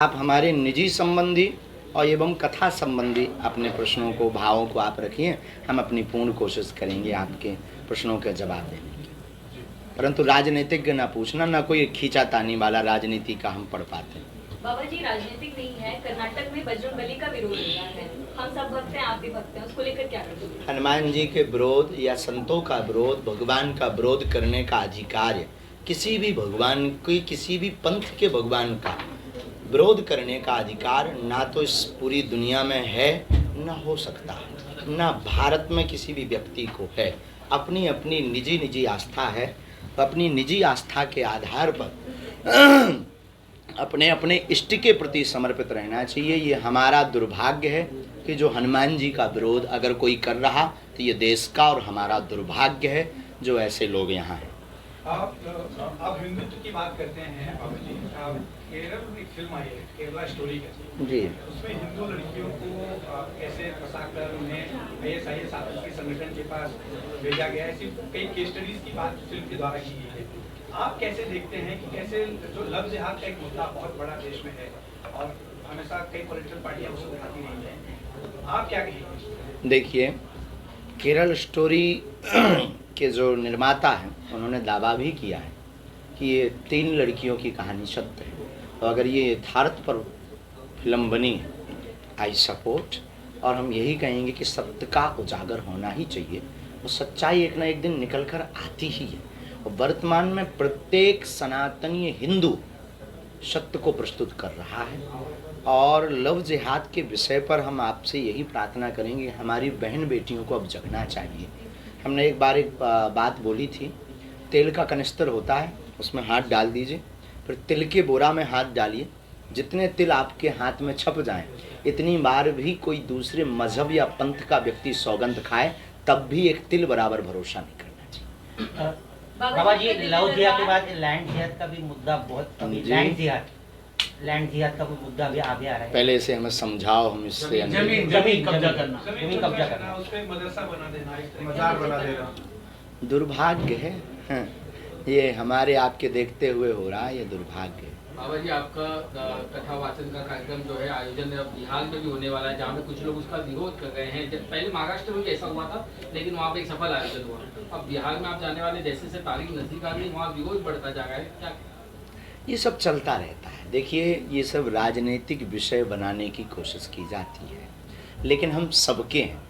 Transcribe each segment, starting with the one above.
आप हमारे निजी संबंधी और एवं कथा संबंधी अपने प्रश्नों को, भावों को आप रखिए। हम अपनी पूर्ण कोशिश करेंगे आपके प्रश्नों के जवाब देने की। परंतु राजनीतिज्ञ ना पूछना, ना कोई खींचातानी वाला राजनीति का हम पढ़ पाते हैं। बाबा जी राजनीतिक नहीं है, कर्नाटक में बजरंगबली का विरोध हो रहा है। हम सब भक्त हैं, आप भी भक्त हैं, उसको लेकर क्या करते हैं? हनुमान जी के विरोध या संतों का विरोध, भगवान का विरोध करने का अधिकार, किसी भी भगवान की, किसी भी पंथ के भगवान का विरोध करने का अधिकार ना तो इस पूरी दुनिया में है, ना हो सकता है, ना भारत में किसी भी व्यक्ति को है। अपनी अपनी निजी आस्था है। अपनी निजी आस्था के आधार पर अपने अपने इष्ट के प्रति समर्पित रहना चाहिए। ये हमारा दुर्भाग्य है कि जो हनुमान जी का विरोध अगर कोई कर रहा तो ये देश का और हमारा दुर्भाग्य है जो ऐसे लोग यहाँ हैं। आप हिंदुत्व की बात करते हैं बाबू जी। केरल में एक फिल्म आई है, केरला स्टोरी करके जी। उसमें हिंदू लड़कियों को कैसे फंसाकर उन्हें IAS आतंकी संगठन के पास भेजा गया, ऐसी कई केस स्टडीज की बात फिल्म के द्वारा की गई है। आप कैसे देखते हैं कि कैसे जो लव जिहाद का एक मुद्दा बहुत बड़ा देश में है और हमेशा कई पॉलिटिकल पार्टियां उसको दिखाती रही हैं, आप क्या कहेंगे? देखिए, केरल स्टोरी के जो निर्माता हैं उन्होंने दावा भी किया है कि ये 3 लड़कियों की कहानी सत्य है। और अगर ये यथार्थ पर फिल्म बनी है, आई सपोर्ट। और हम यही कहेंगे कि सत्य का उजागर होना ही चाहिए। वो सच्चाई एक ना एक दिन निकल कर आती ही है। और वर्तमान में प्रत्येक सनातनी हिंदू सत्य को प्रस्तुत कर रहा है। और लव जिहाद के विषय पर हम आपसे यही प्रार्थना करेंगे, हमारी बहन बेटियों को अब जगना चाहिए। हमने एक बात बोली थी, तेल का कनिस्तर होता है, उसमें हाथ डाल दीजिए, फिर तिल के बोरा में हाथ डालिए। जितने तिल आपके हाथ में छप जाएं, इतनी बार भी कोई दूसरे मजहब या पंथ का व्यक्ति सौगंध खाए, तब भी एक तिल बराबर भरोसा नहीं करना चाहिए। बाबा जी, लव जिहाद के बाद लैंड जिहाद का भी मुद्दा बहुत, लैंड जिहाद का भी मुद्दा भी आगे आ रहा है। पहले इसे हमें समझाओ, हम इससे जमीन कब्जा करना, उस पे मदरसा बना देना, मजार बना देना दुर्भाग्य है। हाँ, ये हमारे आपके देखते हुए हो रहा है, ये दुर्भाग्य है। बाबा जी, आपका कथा वाचन का कार्यक्रम जो है आयोजन बिहार में भी होने वाला है, जहाँ पे कुछ लोग उसका विरोध कर रहे हैं। जब पहले महाराष्ट्र में भी ऐसा हुआ था, लेकिन वहाँ पे एक सफल आयोजन हुआ। अब बिहार में आप जाने वाले, जैसे से तारीख नजदीक आ रही है, वहाँ विरोध बढ़ता जा रहा है। क्या ये सब चलता रहता है। देखिए, ये सब राजनीतिक विषय बनाने की कोशिश की जाती है, लेकिन हम सबके हैं।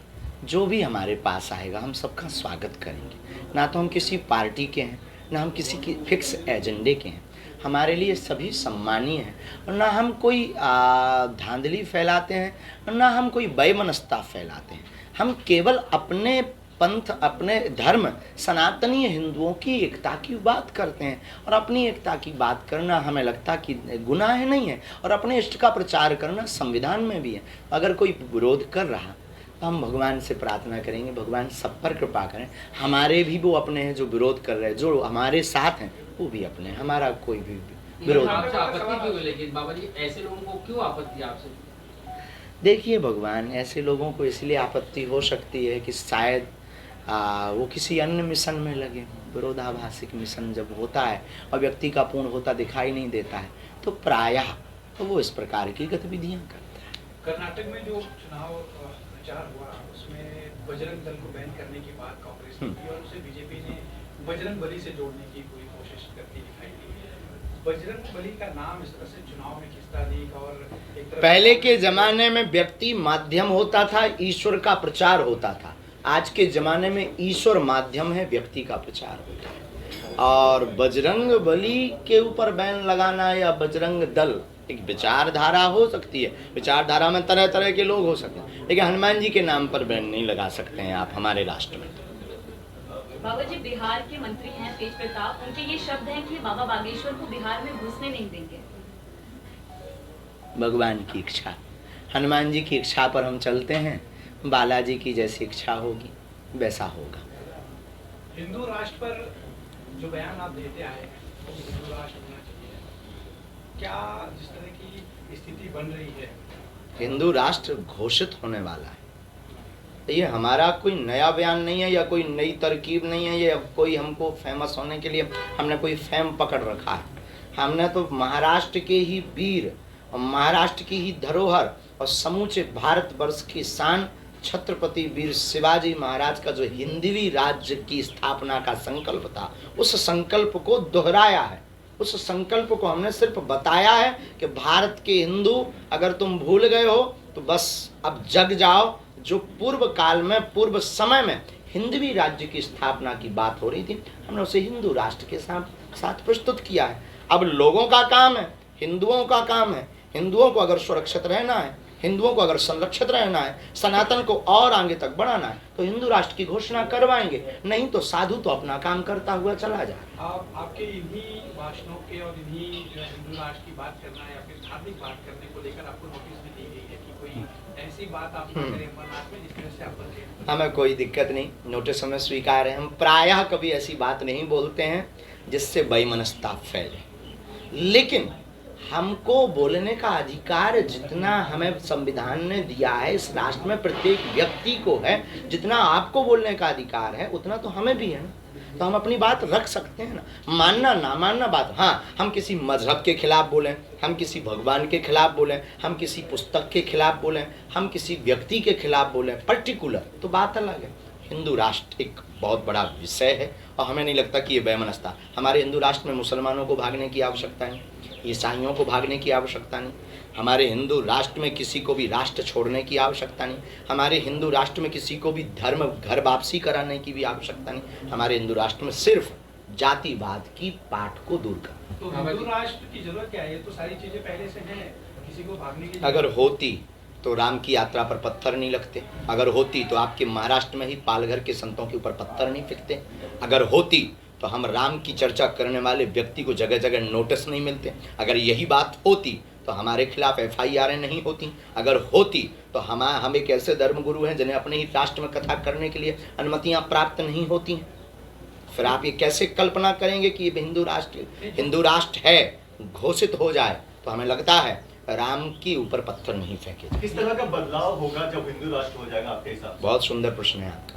जो भी हमारे पास आएगा हम सबका स्वागत करेंगे। ना तो हम किसी पार्टी के हैं, ना हम किसी की फिक्स एजेंडे के हैं। हमारे लिए सभी सम्मानीय हैं। और ना हम कोई धांधली फैलाते हैं, और ना हम कोई वैमनस्यता फैलाते हैं। हम केवल अपने पंथ, अपने धर्म, सनातनी हिंदुओं की एकता की बात करते हैं। और अपनी एकता की बात करना हमें लगता कि गुनाह नहीं है, और अपने इष्ट का प्रचार करना संविधान में भी है। अगर कोई विरोध कर रहा तो हम भगवान से प्रार्थना करेंगे, भगवान सब पर कृपा करें। हमारे भी वो अपने हैं जो विरोध कर रहे हैं, जो हमारे साथ हैं वो भी अपने हैं। हमारा कोई भी विरोध नहीं। आपसे आपत्ति क्यों है? लेकिन बाबा जी, ऐसे लोगों को क्यों आपत्ति आपसे? देखिए भगवान, ऐसे लोगों को इसलिए आपत्ति हो सकती है कि शायद वो किसी अन्य मिशन में लगे हों। विरोधाभासिक मिशन जब होता है और व्यक्ति का पूर्ण होता दिखाई नहीं देता है, तो प्रायः तो वो इस प्रकार की गतिविधियां करता है। कर्नाटक में जो चुनाव प्रचार हुआ, उसमें बजरंग दल को बैन करने की बात कांग्रेस ने की और उसे बीजेपी ने बजरंग बली से जोड़ने की पूरी कोशिश करती दिखाई दी। बजरंग बली का नाम इस तरह से चुनाव में खिसता दिखा। और एक तरह पहले के जमाने में व्यक्ति माध्यम होता था, ईश्वर का प्रचार होता था। आज के जमाने में ईश्वर माध्यम है, व्यक्ति का प्रचार होता है। और बजरंग बली के ऊपर बैन लगाना या बजरंग दल एक विचारधारा हो सकती है। विचारधारा में तरह तरह के लोग हो सकते हैं, लेकिन हनुमान जी के नाम पर बैन नहीं लगा सकते हैं आप हमारे राष्ट्र में। बाबा जी, बिहार के मंत्री हैं तेज प्रताप, उनके ये शब्द हैं कि बाबा बागेश्वर को बिहार में घुसने नहीं देंगे। भगवान की इच्छा, हनुमान जी की इच्छा पर हम चलते हैं। बालाजी की जैसी इच्छा होगी वैसा होगा। हिंदू राष्ट्र पर जो बयान आप देते आए हैं, वो हिंदू राष्ट्र होना चाहिए, क्या जिस तरह की स्थिति बन रही है? हिंदू राष्ट्र घोषित होने वाला है। ये हमारा कोई नया बयान नहीं है या कोई नई तरकीब नहीं है, या कोई हमको फेमस होने के लिए हमने कोई फेम पकड़ रखा है। हमने तो महाराष्ट्र के ही वीर और महाराष्ट्र की ही धरोहर और समूचे भारतवर्ष की शान छत्रपति वीर शिवाजी महाराज का जो हिंदवी राज्य की स्थापना का संकल्प था, उस संकल्प को दोहराया है। उस संकल्प को हमने सिर्फ बताया है कि भारत के हिंदू अगर तुम भूल गए हो तो बस अब जग जाओ। जो पूर्व काल में, पूर्व समय में हिंदवी राज्य की स्थापना की बात हो रही थी, हमने उसे हिंदू राष्ट्र के साथ प्रस्तुत किया है। अब लोगों का काम है, हिंदुओं का काम है, हिंदुओं को अगर सुरक्षित रहना है, हिंदुओं को अगर संरक्षित रहना है, सनातन को और आगे तक बढ़ाना है, तो हिंदू राष्ट्र की घोषणा करवाएंगे, नहीं तो साधु तो अपना काम करता हुआ चला जाए। आपके इन्हीं भाषणों के और इन्हीं हिंदू राष्ट्र की बात करना या फिर धार्मिक बात करने को लेकर आपको नोटिस भी दी गई है कि कोई ऐसी बात आप करें अमरनाथ में जिसमें से आप हमें कोई दिक्कत नहीं, नोटिस हमें स्वीकार है। हम प्रायः कभी ऐसी बात नहीं बोलते हैं जिससे वैमनस्यता फैले, लेकिन हमको बोलने का अधिकार जितना हमें संविधान ने दिया है, इस राष्ट्र में प्रत्येक व्यक्ति को है, जितना आपको बोलने का अधिकार है उतना तो हमें भी है ना। तो हम अपनी बात रख सकते हैं ना, मानना ना मानना बात। हाँ, हम किसी मजहब के खिलाफ बोलें, हम किसी भगवान के खिलाफ बोलें, हम किसी पुस्तक के खिलाफ बोलें, हम किसी व्यक्ति के खिलाफ बोलें पर्टिकुलर, तो बात अलग है। हिंदू राष्ट्र एक बहुत बड़ा विषय है और हमें नहीं लगता कि ये वैमनस्यता। हमारे हिंदू राष्ट्र में मुसलमानों को भागने की आवश्यकता नहीं, ईसाइयों को भागने की आवश्यकता नहीं, हमारे हिंदू राष्ट्र में किसी को भी राष्ट्र छोड़ने की आवश्यकता नहीं, हमारे हिंदू राष्ट्र में किसी को भी धर्म घर वापसी कराने की भी आवश्यकता नहीं। हमारे हिंदू राष्ट्र में सिर्फ जातिवाद की पाठ को दूर करना। तो हिंदू राष्ट्र की जरूरत क्या है? ये तो सारी चीजें पहले से हैं, किसी को भागने की अगर होती तो राम की यात्रा पर पत्थर नहीं लगते, अगर होती तो आपके महाराष्ट्र में ही पालघर के संतों के ऊपर पत्थर नहीं फेंकते, अगर होती तो हम राम की चर्चा करने वाले व्यक्ति को जगह जगह नोटिस नहीं मिलते, अगर यही बात होती तो हमारे खिलाफ FIR नहीं होती, अगर होती तो हम एक ऐसे धर्मगुरु हैं जिन्हें अपने ही राष्ट्र में कथा करने के लिए अनुमतियां प्राप्त नहीं होती। फिर आप ये कैसे कल्पना करेंगे कि ये हिंदू राष्ट्र है घोषित हो जाए तो हमें लगता है राम के ऊपर पत्थर नहीं फेंके। किस तरह का बदलाव होगा जब हिंदू राष्ट्र हो जाएगा आपके हिसाब से? बहुत सुंदर प्रश्न है आपका।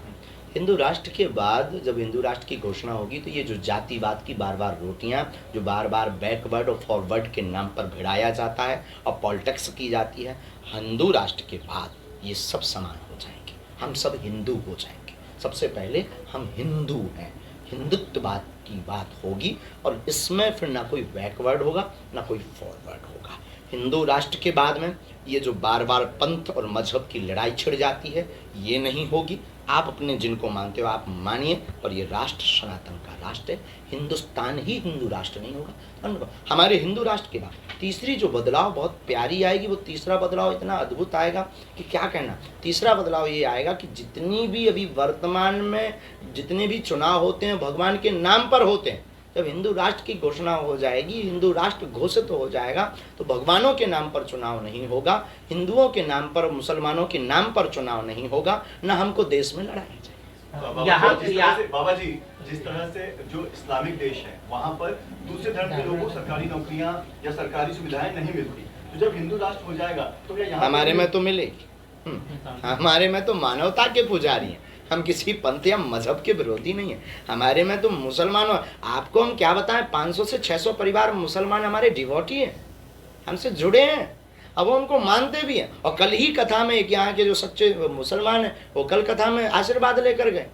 हिंदू राष्ट्र के बाद जब हिंदू राष्ट्र की घोषणा होगी तो ये जो जातिवाद की बार बार रोटियां, जो बार बार बैकवर्ड और फॉरवर्ड के नाम पर भिड़ाया जाता है और पॉलिटिक्स की जाती है, हिंदू राष्ट्र के बाद ये सब समान हो जाएंगे, हम सब हिंदू हो जाएंगे। सबसे पहले हम हिंदू हैं, हिंदुत्ववाद की बात होगी और इसमें फिर ना कोई बैकवर्ड होगा ना कोई फॉरवर्ड होगा। हिंदू राष्ट्र के बाद में ये जो बार बार पंथ और मजहब की लड़ाई छिड़ जाती है ये नहीं होगी। आप अपने जिनको मानते हो आप मानिए, और ये राष्ट्र सनातन का राष्ट्र है, हिंदुस्तान ही हिंदू राष्ट्र नहीं होगा। हमारे हिंदू राष्ट्र के बाद तीसरी जो बदलाव बहुत प्यारी आएगी, वो तीसरा बदलाव इतना अद्भुत आएगा कि क्या कहना। तीसरा बदलाव ये आएगा कि जितनी भी अभी वर्तमान में जितने भी चुनाव होते हैं भगवान के नाम पर होते हैं, जब हिंदू राष्ट्र की घोषणा हो जाएगी, हिंदू राष्ट्र घोषित हो जाएगा तो भगवानों के नाम पर चुनाव नहीं होगा, हिंदुओं के नाम पर, मुसलमानों के नाम पर चुनाव नहीं होगा, न हमको देश में लड़ाया जाएगा। बाबा जी, जिस तरह से जो इस्लामिक देश है वहाँ पर दूसरे धर्म के लोगों को सरकारी नौकरियाँ या सरकारी सुविधाएं नहीं मिलती, तो जब हिंदू राष्ट्र हो जाएगा तो क्या यहाँ हमारे में तो मिलेगी। हमारे में तो मानवता के पुजारी हैं, हम किसी पंथ या मजहब के विरोधी नहीं है। हमारे में तो मुसलमानों, आपको हम क्या बताएं, 500 से 600 परिवार मुसलमान हमारे डिवोटी हैं, हमसे जुड़े हैं, अब वो उनको मानते भी हैं। और कल ही कथा में एक यहाँ के जो सच्चे मुसलमान हैं वो कल कथा में आशीर्वाद लेकर गए।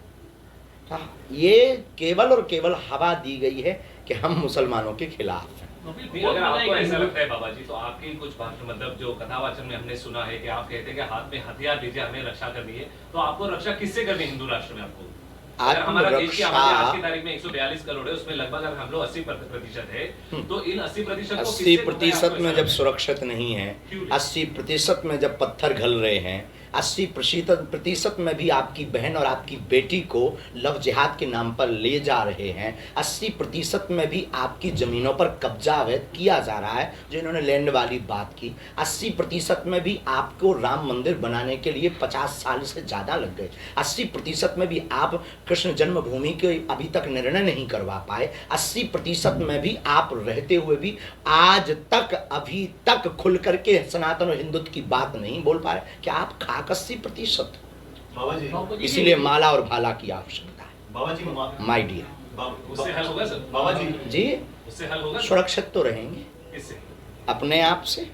ये केवल और केवल हवा दी गई है कि हम मुसलमानों के खिलाफ हैं। अगर आपको ऐसा लगता है बाबा जी, तो आपकी कुछ भाषण मतलब जो कथावाचन में हमने सुना है कि आप कहते हैं कि हाथ में हथियार दीजिए, हमें रक्षा करनी है, तो आपको रक्षा किससे करनी है हिंदू राष्ट्र में? आपको अगर हमारा देश की आबादी आज की तारीख में 142 करोड़ है, उसमें लगभग अगर हम लोग 80% है, तो इन 80% 80% में जब सुरक्षित नहीं है, 80% में जब पत्थर घल रहे हैं, 80% में भी आपकी बहन और आपकी बेटी को लव जिहाद के नाम पर ले जा रहे हैं, 80% में भी आपकी ज़मीनों पर कब्जा अवैध किया जा रहा है, जो इन्होंने लैंड वाली बात की, 80% में भी आपको राम मंदिर बनाने के लिए 50 साल से ज़्यादा लग गए, 80% में भी आप कृष्ण जन्मभूमि के अभी तक निर्णय नहीं करवा पाए, 80% में भी आप रहते हुए भी आज तक अभी तक खुल करके सनातन और हिंदुत्व की बात नहीं बोल पा रहे। क्या आप खाक 80%? बाबा जी, इसीलिए माला और भाला की आवश्यकता है। बाबा जी, माय डियर, उससे हल होगा सर? बाबा जी जी उससे हल होगा? सुरक्षित तो रहेंगे किससे? अपने आप से,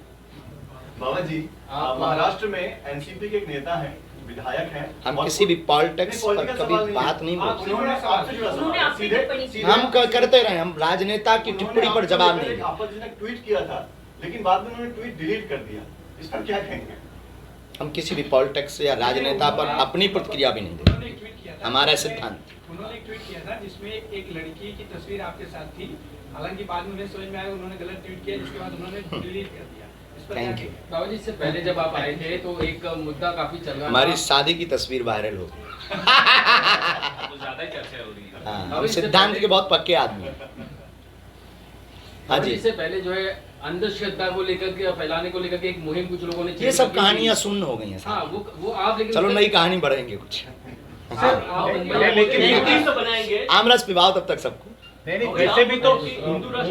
बाबा जी, आप महाराष्ट्र में एनसीपी के एक नेता हैं, विधायक हैं। हम किसी भी पॉलिटिक्स पर कभी बात नहीं बोलते। उन्होंने आपसे जुड़ा उन्होंने सवाल आपकी सीधे टिप्पणी हम करते रहे, हम राजनेता की टिप्पणी पर जवाब नहीं देते। आपत्तिजनक ट्वीट किया था, लेकिन बाद में उन्होंने ट्वीट डिलीट कर दिया। इस पर क्या कहेंगे? हम किसी भी पॉलिटिक्स या राजनेता पर अपनी प्रतिक्रिया भी नहीं उन्होंने देते, एक ट्वीट किया था, हमारा सिद्धांत। उन्होंने एक ट्वीट किया था जिसमें एक लड़की की तस्वीर आपके साथ थी, हालांकि बाद में उन्हें समझ में आया उन्होंने गलत ट्वीट किया, जिसके बाद उन्होंने डिलीट कर दिया। इस पर क्या थैंक यू। कहेंगे? बाबा जी, इससे पहले जब आप आए थे तो एक मुद्दा काफी चल रहा हमारी था। शादी की तस्वीर वायरल हो गई। तो ज्यादा ही चर्चा हो रही है। हाँ, हम सिद्धांत के बहुत पक्के आदमी हैं। हाँ जी, इससे पहले जो है अंधश्रद्धा को लेकर के फैलाने को लेकर के एक मुहिम कुछ लोगों ने ये सब कहानियां सुन्न हो गई हैं हाँ साहब। वो आप लेकिन चलो नई कहानी बढ़ेंगे कुछ। सर आप लेकिन तो बनाएंगे आमरस पिवाओ तब तक सबको। नहीं, वैसे भी तो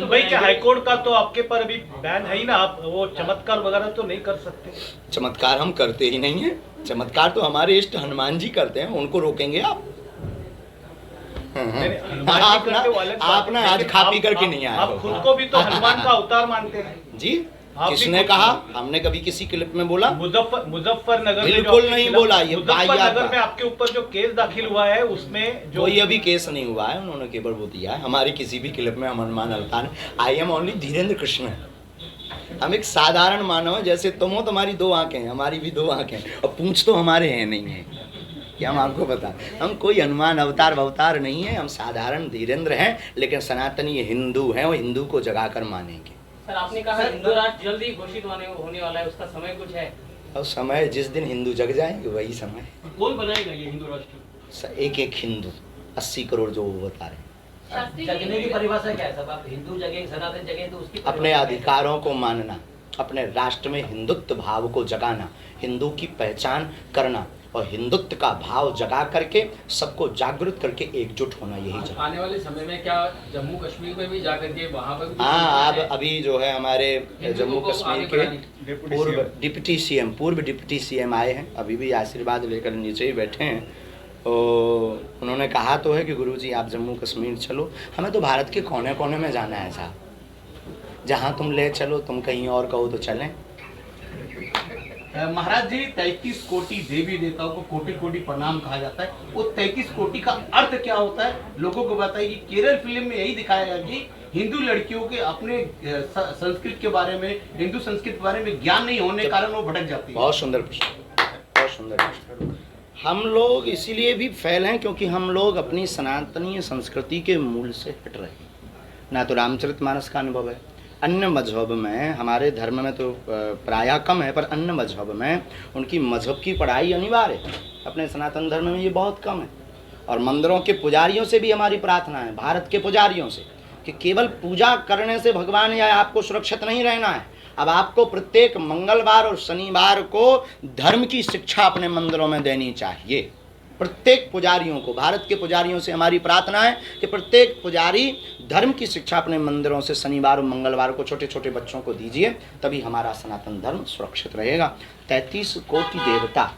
मुंबई के हाईकोर्ट का तो आपके पर अभी बैन है ही ना, आप वो चमत्कार वगैरह तो नहीं कर सकते। चमत्कार हम करते ही नहीं है, चमत्कार तो हमारे इष्ट हनुमान जी करते हैं, उनको रोकेंगे आप? आप ना आज खा पी करके नहीं आए आप हो। खुद को भी तो हनुमान का अवतार मानते हैं जी, आप भी किसने खुद- कहा? हमने कभी किसी क्लिप में बोला? मुजफ्फरनगर में जो बिल्कुल आपके नहीं खिलाफ- बोला, ये वाहियात मुजफ्फरनगर बात। में आपके ऊपर जो केस दाखिल हुआ है उसमें जो कोई अभी केस नहीं हुआ है, उन्होंने केवल वो दिया है। हमारी किसी भी क्लिप में हम हनुमान अवतार, I am only Dhirendra Krishna. हम एक साधारण मानव हैं, जैसे तुम हो, तुम्हारी दो आंखें हैं, हमारी भी दो आंखें हैं, और पूंछ तो हमारे हैं नहीं है, क्या हम आपको बता। हम कोई हनुमान अवतार नहीं है, हम साधारण धीरेन्द्र हैं, लेकिन सनातनी हिंदू हैं, और हिंदू को जगाकर मानेंगे। सर आपने कहा हिंदू राष्ट्र जल्दी घोषित होने वाला है, उसका समय कुछ है? और समय जिस दिन हिंदू जग जाएंगे वही समय। कौन बनाएगा ये हिंदू राष्ट्र? एक एक हिंदू 80 करोड़ जो वो बता रहे हैं। शास्त्री जगने की जी, परिभाषा क्या है सब? आप हिंदू जगह सनातन जगह तो उसकी अपने परिभाषा क्या है? अधिकारों को मानना, अपने राष्ट्र में हिंदुत्व भाव को जगाना, हिंदू की पहचान करना, और हिंदुत्व का भाव जगा करके सबको जागृत करके एकजुट होना, यही जगह। आने वाले समय में क्या जम्मू कश्मीर में भी जाकर के वहाँ पर भी हाँ, अब अभी जो है हमारे जम्मू को कश्मीर आगे के बढ़ाने- पूर्व डिप्टी सीएम आए हैं, अभी भी आशीर्वाद लेकर नीचे ही बैठे हैं। तो उन्होंने कहा तो है कि गुरुजी आप जम्मू कश्मीर चलो, हमें तो भारत के कोने कोने में जाना है साहब, जहाँ तुम ले चलो, तुम कहीं और कहो तो चलें। महाराज जी, 33 कोटि देवी देवताओं को कोटि कोटि प्रणाम कहा जाता है। वो 33 कोटि का अर्थ क्या होता है, लोगों को बताइए। केरल फिल्म में यही दिखाया गया कि हिंदू लड़कियों के अपने संस्कृत के बारे में, हिंदू संस्कृत के बारे में ज्ञान नहीं होने के कारण वो भटक जाती है। बहुत सुंदर प्रश्न, बहुत सुंदर प्रश्न। हम लोग इसीलिए भी फैल हैं क्योंकि हम लोग अपनी सनातनीय संस्कृति के मूल से हट रहे हैं। ना तो रामचरितमानस का अनुभव है, अन्य मजहब में, हमारे धर्म में तो प्रायः कम है, पर अन्य मजहब में उनकी मजहब की पढ़ाई अनिवार्य है। अपने सनातन धर्म में ये बहुत कम है। और मंदिरों के पुजारियों से भी हमारी प्रार्थना है, भारत के पुजारियों से, कि केवल पूजा करने से भगवान या आपको सुरक्षित नहीं रहना है। अब आपको प्रत्येक मंगलवार और शनिवार को धर्म की शिक्षा अपने मंदिरों में देनी चाहिए। प्रत्येक पुजारियों को, भारत के पुजारियों से हमारी प्रार्थना है कि प्रत्येक पुजारी धर्म की शिक्षा अपने मंदिरों से शनिवार और मंगलवार को छोटे छोटे बच्चों को दीजिए, तभी हमारा सनातन धर्म सुरक्षित रहेगा। 33 कोटि देवता,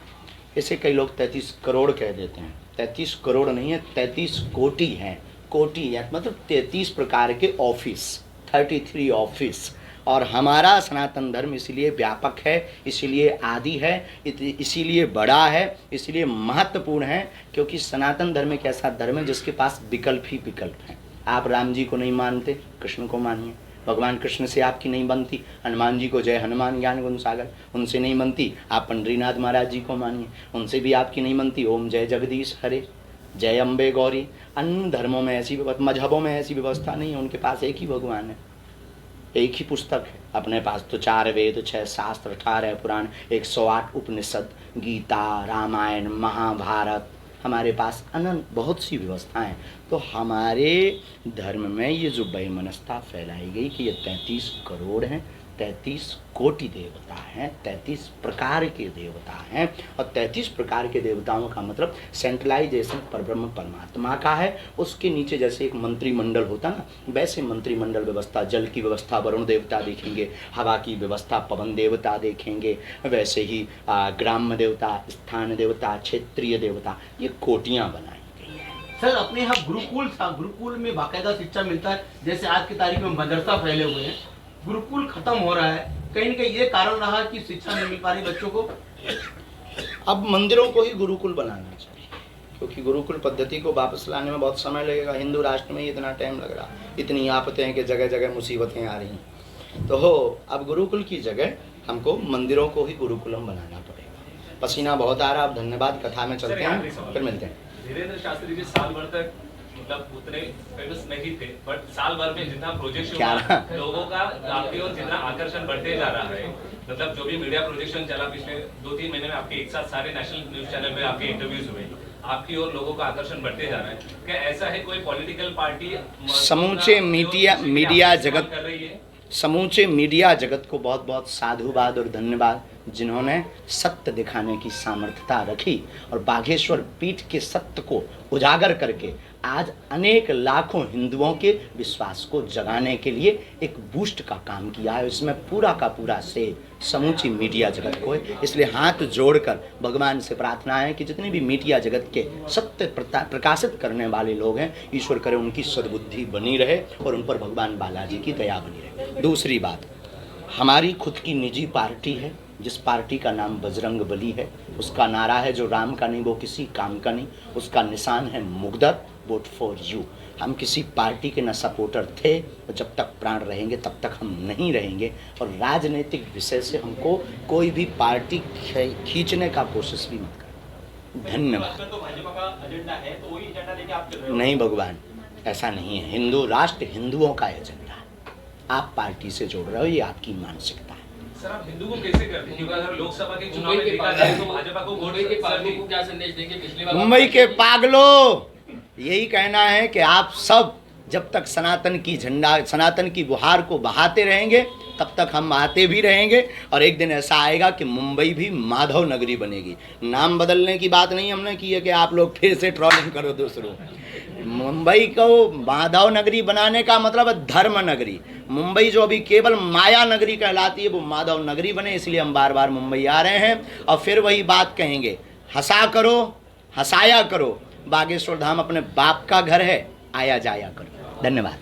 इसे कई लोग 33 करोड़ कह देते हैं। 33 करोड़ नहीं है, 33 कोटि हैं। कोटि है मतलब 33 प्रकार के ऑफिस, 33 ऑफिस। और हमारा सनातन धर्म इसीलिए व्यापक है, इसीलिए आदि है, इसीलिए बड़ा है, इसीलिए महत्वपूर्ण है, क्योंकि सनातन धर्म एक ऐसा धर्म है जिसके पास विकल्प ही विकल्प हैं। आप राम जी को नहीं मानते, कृष्ण को मानिए। भगवान कृष्ण से आपकी नहीं बनती, हनुमान जी को जय हनुमान ज्ञान गुण सागर, उनसे नहीं बनती, आप पंडरीनाथ महाराज जी को मानिए, उनसे भी आपकी नहीं बनती, ओम जय जगदीश हरे, जय अम्बे गौरी। अन्य धर्मों में ऐसी मजहबों में ऐसी व्यवस्था नहीं है, उनके पास एक ही भगवान है, एक ही पुस्तक है। अपने पास तो 4 वेद, 6 शास्त्र, 18 पुराण, 108 उपनिषद, गीता, रामायण, महाभारत, हमारे पास अनंत बहुत सी व्यवस्थाएं। तो हमारे धर्म में ये जो वैमनस्यता फैलाई गई कि ये 33 करोड़ हैं, 33 कोटि देवता हैं, 33 प्रकार के देवता हैं, और 33 प्रकार के देवताओं का मतलब सेंट्रलाइजेशन परब्रह्म परमात्मा का है। उसके नीचे जैसे एक मंत्रिमंडल होता ना, वैसे मंत्रिमंडल व्यवस्था, जल की व्यवस्था वरुण देवता देखेंगे, हवा की व्यवस्था पवन देवता देखेंगे, वैसे ही ग्राम्य देवता, स्थान देवता, क्षेत्रीय देवता, ये कोटियाँ बनाई गई हैं। सर, अपने यहाँ गुरुकुल था, गुरुकुल में बाकायदा शिक्षा मिलता है। जैसे आज की तारीख में मदरसा फैले हुए हैं, गुरुकुल खत्म हो रहा है, कहीं न कहीं ये कारण रहा कि शिक्षा नहीं मिल पा रही बच्चों को? अब मंदिरों को ही गुरुकुल बनाना चाहिए, क्योंकि गुरुकुल पद्धति को वापस लाने में बहुत समय लगेगा। हिंदू राष्ट्र में ही इतना टाइम लग रहा, इतनी आफतें हैं कि जगह जगह मुसीबतें आ रही हैं। तो अब गुरुकुल की जगह हमको मंदिरों को ही गुरुकुलम बनाना पड़ेगा। पसीना बहुत आ रहा, अब धन्यवाद, कथा में चलते हैं, फिर मिलते हैं। धीरेन्द्र शास्त्री जी साल भर तक मतलब उतने फेमस नहीं थे, बट साल भर में जितना प्रोजेक्शन लोगों का आपकी ओर जितना आकर्षण बढ़ते जा रहा है, मतलब जो भी मीडिया प्रोजेक्शन चला पिछले 2-3 महीने में, आपके एक साथ सारे नेशनल न्यूज चैनल पे आपके इंटरव्यूज हुए, आपकी ओर लोगों का आकर्षण बढ़ते जा रहा है। क्या ऐसा है कोई पॉलिटिकल पार्टी समूचे मीडिया जगत कर रही है? समूचे मीडिया जगत को बहुत बहुत साधुवाद और धन्यवाद, जिन्होंने सत्य दिखाने की सामर्थ्यता रखी और बागेश्वर पीठ के सत्य को उजागर करके आज अनेक लाखों हिंदुओं के विश्वास को जगाने के लिए एक बूस्ट का काम किया है। इसमें पूरा का पूरा श्रेय समूची मीडिया जगत को है। इसलिए हाथ जोड़कर भगवान से प्रार्थना है कि जितने भी मीडिया जगत के सत्य प्रकाशित करने वाले लोग हैं, ईश्वर करे उनकी सद्बुद्धि बनी रहे और उन पर भगवान बालाजी की दया बनी रहे। दूसरी बात, हमारी खुद की निजी पार्टी है, जिस पार्टी का नाम बजरंग बली है। उसका नारा है जो राम का नहीं वो किसी काम का नहीं, उसका निशान है मुगदर, वोट फॉर यू। हम किसी पार्टी के न सपोर्टर थे, और जब तक प्राण रहेंगे तब तक हम नहीं रहेंगे। और राजनीतिक विषय से हमको कोई भी पार्टी खींचने का कोशिश भी मत करें। धन्यवाद। तो भाजपा का एजेंडा है, तो वही एजेंडा लेके आप चल रहे हो? नहीं भगवान, ऐसा नहीं है। हिंदू राष्ट्र हिंदुओं का एजेंडा है। आप पार्टी से जोड़ रहे हो, ये आपकी मानसिकता है। सर आप हिंदू को कैसे करते हैं? क्योंकि अगर लोकसभा के चुनाव में देखा जाए तो भाजपा को वोट मुंबई के पागलों को क्या संदेश देंगे? पिछली बार मुंबई के पागलों, यही कहना है कि आप सब जब तक सनातन की बुहार को बहाते रहेंगे तब तक हम आते भी रहेंगे। और एक दिन ऐसा आएगा कि मुंबई भी माधव नगरी बनेगी। नाम बदलने की बात नहीं हमने की है कि आप लोग फिर से ट्रोलिंग करो दूसरों। मुंबई को माधव नगरी बनाने का मतलब है धर्म नगरी। मुंबई जो अभी केवल माया नगरी कहलाती है, वो माधव नगरी बने। इसलिए हम बार बार मुंबई आ रहे हैं और फिर वही बात कहेंगे, हंसा करो, हंसाया करो। बागेश्वर धाम अपने बाप का घर है, आया जाया करो। धन्यवाद।